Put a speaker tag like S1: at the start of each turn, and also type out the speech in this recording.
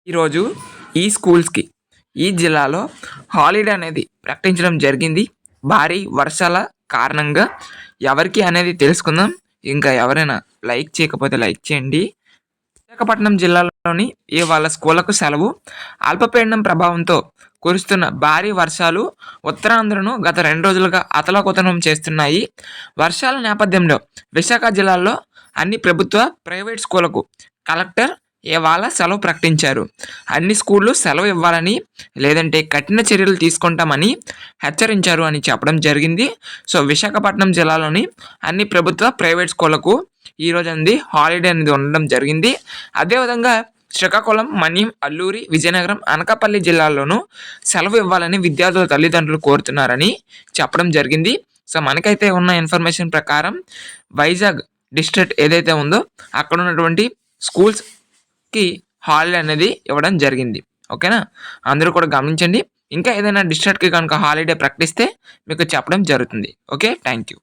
S1: ఈరోజు ఈ స్కూల్స్కి ఈ జిల్లాలో హాలిడే అనేది ప్రకటించడం జరిగింది. భారీ వర్షాల కారణంగా ఎవరికి అనేది తెలుసుకుందాం. ఇంకా ఎవరైనా లైక్ చేయకపోతే లైక్ చేయండి. విశాఖపట్నం జిల్లాలోని వాళ్ళ స్కూళ్లకు సెలవు. అల్పపీడనం ప్రభావంతో కురుస్తున్న భారీ వర్షాలు ఉత్తరాంధ్రను గత 2 రోజులుగా అతలాకుతలం చేస్తున్నాయి. వర్షాల నేపథ్యంలో విశాఖ జిల్లాలో అన్ని ప్రభుత్వ, ప్రైవేట్ స్కూళ్లకు కలెక్టర్ ఇవాళ సెలవు ప్రకటించారు. అన్ని స్కూళ్ళు సెలవు ఇవ్వాలని, లేదంటే కఠిన చర్యలు తీసుకుంటామని హెచ్చరించారు అని చెప్పడం జరిగింది. సో విశాఖపట్నం జిల్లాలోని అన్ని ప్రభుత్వ, ప్రైవేట్ స్కూళ్లకు ఈరోజు అనేది హాలిడే అనేది ఉండడం జరిగింది. అదేవిధంగా శ్రీకాకుళం, మన్యం, అల్లూరి, విజయనగరం, అనకాపల్లి జిల్లాల్లోనూ సెలవు ఇవ్వాలని విద్యార్థుల తల్లిదండ్రులు కోరుతున్నారని చెప్పడం జరిగింది. సో మనకైతే ఉన్న ఇన్ఫర్మేషన్ ప్రకారం వైజాగ్ డిస్ట్రిక్ట్ ఏదైతే ఉందో అక్కడ ఉన్నటువంటి స్కూల్స్కి హాలిడే అనేది ఇవ్వడం జరిగింది. ఓకేనా, అందరూ కూడా గమనించండి. ఇంకా ఏదైనా డిస్ట్రిక్ట్కి కనుక హాలిడే ప్రకటిస్తే మీకు చెప్పడం జరుగుతుంది. Okay, thank you.